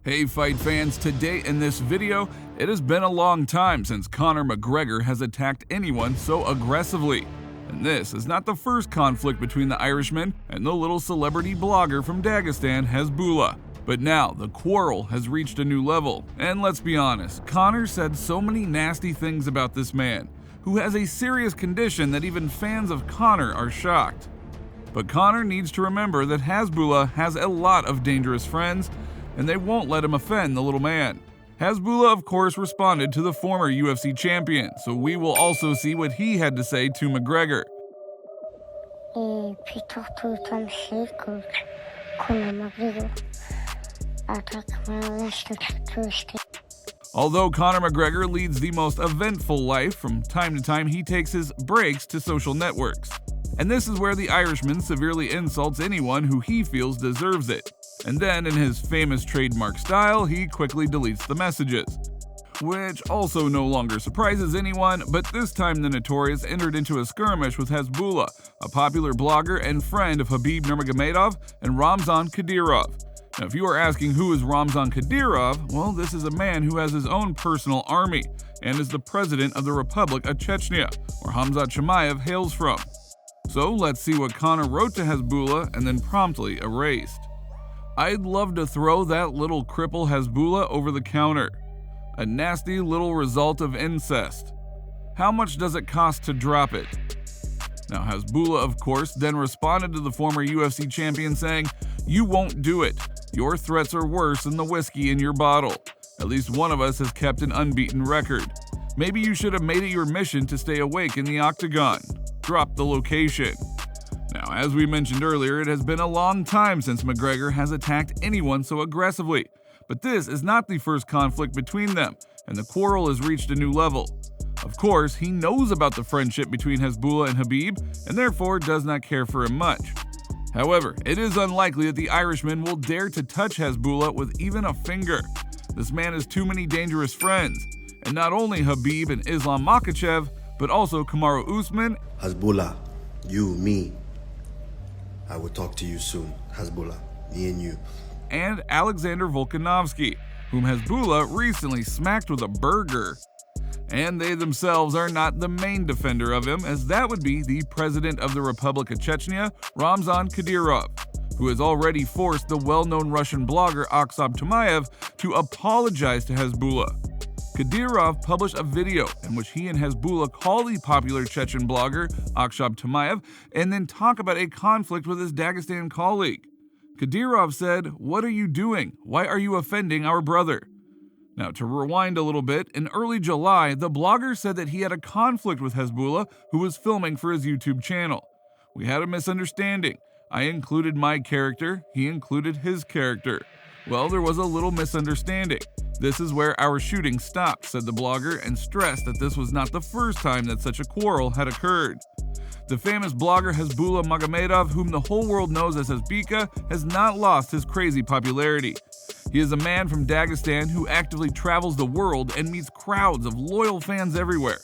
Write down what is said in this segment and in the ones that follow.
Hey fight fans, today in this video, it has been a long time since Conor McGregor has attacked anyone so aggressively. And this is not the first conflict between the Irishman and the little celebrity blogger from Dagestan, Hasbullah. But now, the quarrel has reached a new level. And let's be honest, Conor said so many nasty things about this man, who has a serious condition that even fans of Conor are shocked. But Conor needs to remember that Hasbullah has a lot of dangerous friends, and they won't let him offend the little man. Hasbullah, of course, responded to the former UFC champion, so we will also see what he had to say to McGregor. Although Conor McGregor leads the most eventful life, from time to time he takes his breaks to social networks. And this is where the Irishman severely insults anyone who he feels deserves it. And then, in his famous trademark style, he quickly deletes the messages. Which also no longer surprises anyone, but this time the Notorious entered into a skirmish with Hezbollah, a popular blogger and friend of Khabib Nurmagomedov and Ramzan Kadyrov. Now, if you are asking who is Ramzan Kadyrov, well, this is a man who has his own personal army and is the president of the Republic of Chechnya, where Khamzat Chimaev hails from. So let's see what Conor wrote to Hasbullah and then promptly erased. I'd love to throw that little cripple Hasbullah over the counter. A nasty little result of incest. How much does it cost to drop it? Now Hasbullah, of course, then responded to the former UFC champion saying, "You won't do it. Your threats are worse than the whiskey in your bottle. At least one of us has kept an unbeaten record. Maybe you should have made it your mission to stay awake in the octagon. Drop the location." Now, as we mentioned earlier, it has been a long time since McGregor has attacked anyone so aggressively. But this is not the first conflict between them, and the quarrel has reached a new level. Of course, he knows about the friendship between Hasbullah and Khabib, and therefore does not care for him much. However, it is unlikely that the Irishman will dare to touch Hasbullah with even a finger. This man has too many dangerous friends, and not only Khabib and Islam Makhachev, but also Kamaru Usman. Hasbullah, you, me. I will talk to you soon, Hasbullah, me and you. And Alexander Volkanovski, whom Hasbullah recently smacked with a burger. And they themselves are not the main defender of him, as that would be the president of the Republic of Chechnya, Ramzan Kadyrov, who has already forced the well-known Russian blogger Khamzat Chimaev to apologize to Hasbullah. Kadyrov published a video in which he and Hasbullah call the popular Chechen blogger Khamzat Chimaev and then talk about a conflict with his Dagestan colleague. Kadyrov said, "What are you doing? Why are you offending our brother?" Now, to rewind a little bit, in early July, the blogger said that he had a conflict with Hasbullah, who was filming for his YouTube channel. "We had a misunderstanding. I included my character, he included his character. Well, there was a little misunderstanding. This is where our shooting stopped," said the blogger, and stressed that this was not the first time that such a quarrel had occurred. The famous blogger Hasbullah Magomedov, whom the whole world knows as Hasbik, has not lost his crazy popularity. He is a man from Dagestan who actively travels the world and meets crowds of loyal fans everywhere.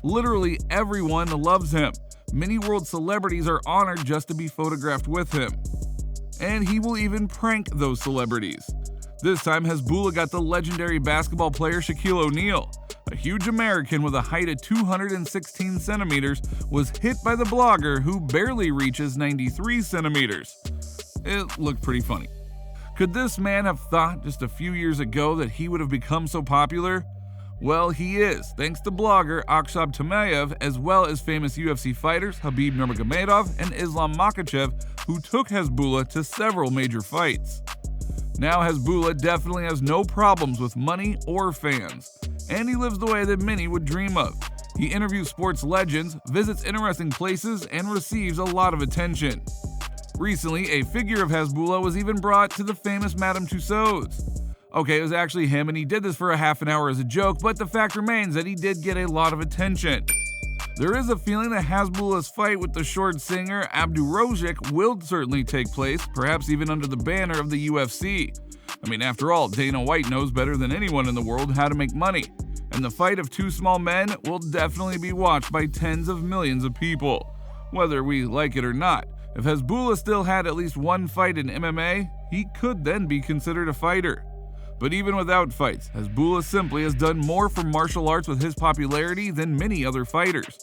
Literally everyone loves him. Many world celebrities are honored just to be photographed with him. And he will even prank those celebrities. This time, Hasbullah got the legendary basketball player Shaquille O'Neal. A huge American with a height of 216 centimeters was hit by the blogger, who barely reaches 93 centimeters. It looked pretty funny. Could this man have thought just a few years ago that he would have become so popular? Well, he is, thanks to blogger Khamzat Chimaev, as well as famous UFC fighters Khabib Nurmagomedov and Islam Makhachev, who took Hasbullah to several major fights. Now Hasbullah definitely has no problems with money or fans, and he lives the way that many would dream of. He interviews sports legends, visits interesting places, and receives a lot of attention. Recently, a figure of Hasbullah was even brought to the famous Madame Tussauds. Okay, it was actually him, and he did this for a half an hour as a joke, but the fact remains that he did get a lot of attention. There is a feeling that Hasbullah's fight with the short singer Abdurozhik will certainly take place, perhaps even under the banner of the UFC. I mean, after all, Dana White knows better than anyone in the world how to make money, and the fight of two small men will definitely be watched by tens of millions of people, whether we like it or not. If Hasbullah still had at least one fight in MMA, he could then be considered a fighter. But even without fights, Hasbullah simply has done more for martial arts with his popularity than many other fighters.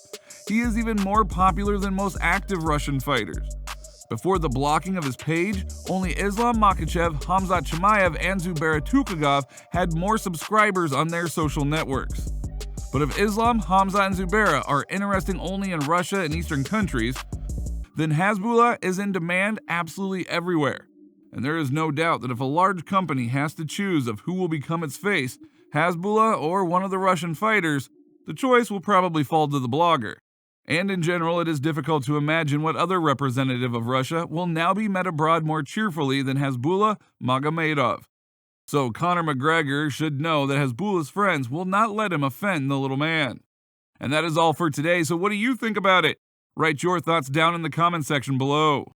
He is even more popular than most active Russian fighters. Before the blocking of his page, only Islam Makhachev, Khamzat Chimaev, and Zubaira Tukhugov had more subscribers on their social networks. But if Islam, Khamzat, and Zubaira are interesting only in Russia and Eastern countries, then Hasbullah is in demand absolutely everywhere. And there is no doubt that if a large company has to choose of who will become its face, Hasbullah or one of the Russian fighters, the choice will probably fall to the blogger. And in general, it is difficult to imagine what other representative of Russia will now be met abroad more cheerfully than Hasbullah Nurmagomedov. So Conor McGregor should know that Hasbullah's friends will not let him offend the little man. And that is all for today, so what do you think about it? Write your thoughts down in the comment section below.